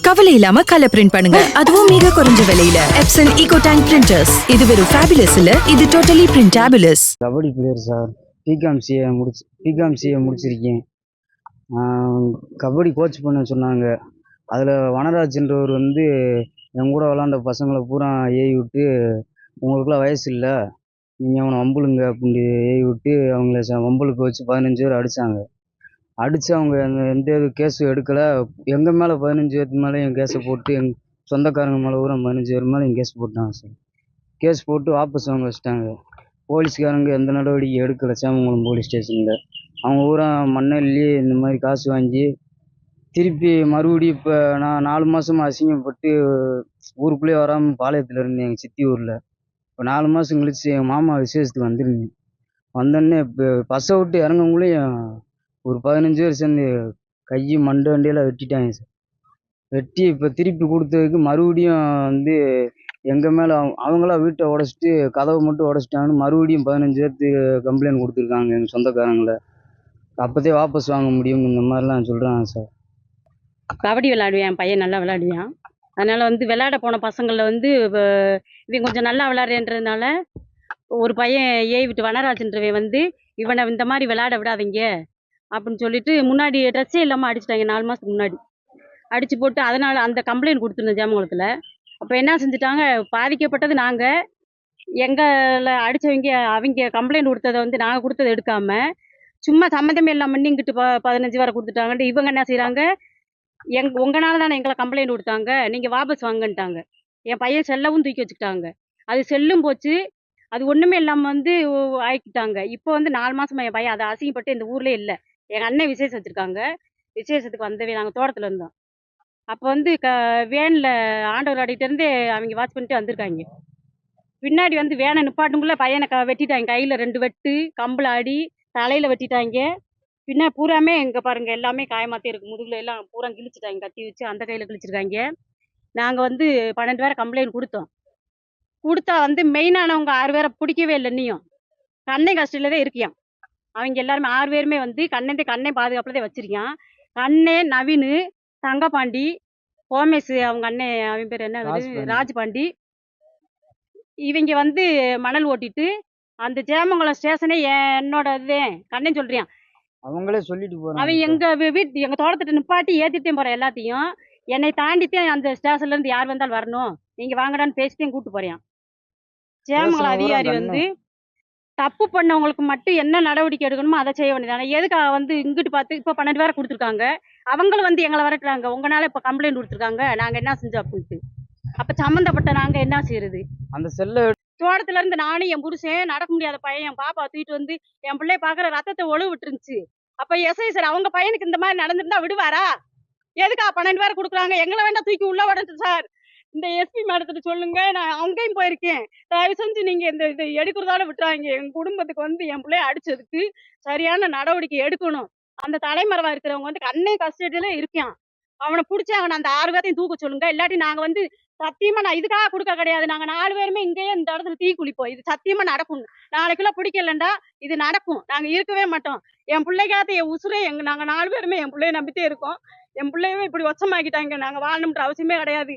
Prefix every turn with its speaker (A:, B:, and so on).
A: கவலை இல்லாம colour print பண்ணுங்க, அதுவும் மிக குறைஞ்ச விலையில. Epson eco tank printers. இது வெறும் ஃபேபுலஸ் இல்ல, இது totally printabulous.
B: Kabaddi player sir. BCom CA முடிச்சிருக்கேன். கபடி கோச் பண்ண சொன்னாங்க. அதில் வனராஜ்ன்றவர் வந்து என் கூட விளாண்ட பசங்களை பூரா ஏவி விட்டு, உங்களுக்குலாம் வயசு இல்லை, நீங்கள் அவனை வம்புலுங்க அப்படி ஏவி விட்டு அவங்கள வம்புலுக்கு வச்சு 15 பேர் அடித்தாங்க. அடித்து அவங்க எந்த கேஸும் எடுக்கலை. எங்கள் மேலே 15 பேருக்கு மேலே என் கேஸை போட்டு, சொந்தக்காரங்க மேலே பூரா 15 பேர் மேலே என் கேஸ் போட்டாங்க சார். கேஸ் போட்டு வாபஸ் வாங்க வச்சிட்டாங்க. போலீஸ்காரங்க எந்த நடவடிக்கை எடுக்கலை. சேமங்குளம் போலீஸ் ஸ்டேஷனில் அவங்க பூரா மண்ணள்ளி இந்த மாதிரி காசு வாங்கி திருப்பி மறுபடியும் இப்போ நான் 4 மாதமாக அசிங்கப்பட்டு ஊருக்குள்ளேயே வராமல் பாளையத்தில் இருந்தேன், எங்கள் சித்தி ஊரில். இப்போ 4 மாதம் கழிச்சு எங்கள் மாமா விசேஷத்துக்கு வந்துருந்தேன். வந்தோடனே இப்போ பஸ்ஸை விட்டு இறங்கக்குள்ளேயும் ஒரு 15 பேர் சேர்ந்து கையை மண்டை வண்டியெல்லாம் வெட்டிட்டாங்க சார். வெட்டி இப்போ திருப்பி கொடுத்ததுக்கு மறுபடியும் வந்து எங்கள் மேலே அவங்களா வீட்டை உடச்சிட்டு கதவை மட்டும் உடச்சிட்டாங்கன்னு மறுபடியும் 15 பேர்த்து கம்ப்ளைண்ட் கொடுத்துருக்காங்க எங்கள் சொந்தக்காரங்களை. அப்போதே வாபஸ் வாங்க முடியும் இந்த மாதிரிலாம் சொல்கிறாங்க சார்.
C: கபடி விளையாடுவேன், என் பையன் நல்லா விளையாடுவான். அதனால் வந்து விளையாட போன பசங்களில் வந்து இவன் கொஞ்சம் நல்லா விளையாடுறதுனால ஒரு பையன் விட்டு வனராஜன்றவன் வந்து இவனை இந்த மாதிரி விளையாட விடாதீங்க அப்படின்னு சொல்லிட்டு முன்னாடி ட்ரெஸ்ஸே இல்லாமல் அடிச்சிட்டாங்க. 4 மாதத்துக்கு முன்னாடி அடித்து போட்டு அதனால் அந்த கம்ப்ளைண்ட் கொடுத்துருந்தோம் ஜாமங்குளத்தில். அப்போ என்ன செஞ்சுட்டாங்க, பாதிக்கப்பட்டது நாங்கள், எங்களை அடித்தவங்க அவங்க கம்ப்ளைண்ட் கொடுத்ததை வந்து நாங்கள் கொடுத்ததை எடுக்காமல் சும்மா சம்மந்தமே இல்லாமல் பண்ணி இங்கிட்டு 15 வரை கொடுத்துட்டாங்கன்ட்டு இவங்க என்ன செய்கிறாங்க, உங்களால தானே எங்களை கம்ப்ளைண்ட் கொடுத்தாங்க, நீங்கள் வாபஸ் வாங்கன்ட்டாங்க. என் பையன் செல்லவும் தூக்கி வச்சுக்கிட்டாங்க. அது செல்லும் போச்சு, அது ஒன்றுமே இல்லாமல் வந்து ஆக்கிட்டாங்க. இப்போ வந்து 4 மாதமாக என் பையன் அதை அசிங்கப்பட்டு இந்த ஊர்லேயே இல்லை. எங்கள் அண்ணன் விசேஷம் வச்சுருக்காங்க. விசேஷத்துக்கு வந்தவே நாங்கள் தோட்டத்தில் இருந்தோம். அப்போ வந்து வேனில் ஆண்டவர் ஆடிக்கிட்டேருந்தே அவங்க வாட்ச் பண்ணிட்டு வந்திருக்காங்க. பின்னாடி வந்து வேனை நிப்பாட்டுக்குள்ளே பையனை வெட்டிட்டாங்க. கையில் 2 வெட்டு, கம்பில் ஆடி, தலையில் வெட்டிட்டாங்க. பின்ன பூராமே இங்கே பாருங்கள் எல்லாமே காயமாத்தே இருக்குது. முதுகில் எல்லாம் பூரா கிழிச்சிட்டாங்க, கத்தி வச்சு அந்த கையில் கிழிச்சிருக்காங்க. நாங்கள் வந்து 12 பேரை கம்ப்ளைண்ட் கொடுத்தா வந்து மெயினானவங்க 6 பேரை பிடிக்கவே இல்லை. இன்னும் கண்ணை கஷ்டில் தான் இருக்கியான். அவங்க எல்லாருமே 6 பேருமே வந்து கண்ணை பாதுகாப்பில் தான் வச்சிருக்கான். கண்ணே, நவீனு, தங்கப்பாண்டி, கோமேஷ், அவங்க அண்ணன் அவன் பேர் என்ன, ராஜ்பாண்டி. இவங்க வந்து மணல் ஓட்டிட்டு அந்த சேமங்குளம் ஸ்டேஷனே என்னோட இதுதான் கண்ணன் சொல்றியான்.
B: அவங்களே சொல்லிட்டு போறாங்க.
C: அவன் எங்க தோட்டத்திட்ட நிப்பாட்டி ஏத்திட்டே போறேன் எல்லாத்தையும். என்னை தாண்டித்தான் அந்த ஸ்டேஷன்ல இருந்து யார் வந்தாலும் வரணும், நீங்க வாங்கடான்னு பேசிட்டே கூட்டு போறேன். சேமங்குளம் அதிகாரி வந்து தப்பு பண்ணவங்களுக்கு மட்டும் என்ன நடவடிக்கை எடுக்கணுமோ அதை செய்ய வேண்டியதானே. எதுக்காக வந்து இங்கிட்டு பார்த்து இப்போ 12 பேரை கொடுத்துருக்காங்க, அவங்களும் வந்து எங்களை வரட்டுறாங்க, உங்களால இப்போ கம்ப்ளைண்ட் கொடுத்துருக்காங்க, நாங்கள் என்ன செஞ்சோம் அப்படின்ட்டு. அப்போ சம்மந்தப்பட்ட நாங்கள் என்ன செய்யறது?
B: அந்த செல்லை
C: தோட்டத்துல இருந்து நானும் என் புருஷன் நடக்க முடியாத பையன் என் பாப்பா தூக்கிட்டு வந்து என் பிள்ளைய பார்க்குற ரத்தத்தை ஒழுவு விட்டுருந்துச்சு. அப்போ எஸ்ஐ சார் அவங்க பையனுக்கு இந்த மாதிரி நடந்திருந்தா விடுவாரா? எதுக்கா 12 பேர் கொடுக்குறாங்க, எங்களை வேண்டாம் தூக்கி உள்ள விடட்டு சார். இந்த எஸ்பி மேடத்திட்ட சொல்லுங்க, நான் அங்கேயும் போயிருக்கேன். தயவு செஞ்சு நீங்க இதை எடுக்கிறதோட விட்டுறாங்க. என் குடும்பத்துக்கு வந்து என் பிள்ளைய அடிச்சதுக்கு சரியான நடவடிக்கை எடுக்கணும். அந்த தலைமறைவா இருக்கிறவங்க வந்து கண்ணே கஸ்டடியில இருக்கான், அவனை பிடிச்சி அவனை அந்த 6 பேர்த்தையும் தூக்க சொல்லுங்க. இல்லாட்டி நாங்க வந்து சத்தியமா நான் இதுக்காக கொடுக்க கிடையாது, நாங்க 4 பேருமே இங்கேயே இந்த இடத்துல தீ குளிப்போம். இது சத்தியமா நடக்கும். நாளைக்குள்ள பிடிக்கலண்டா இது நடக்கும், நாங்க இருக்கவே மாட்டோம். என் பிள்ளைக்காக என் உசுரே நாங்க 4 பேருமே என் பிள்ளைய நம்பிட்டே இருக்கோம். என் பிள்ளையவே இப்படி ஒச்சமாக்கிட்டாங்க, நாங்க வாழணும்ன்ற அவசியமே கிடையாது.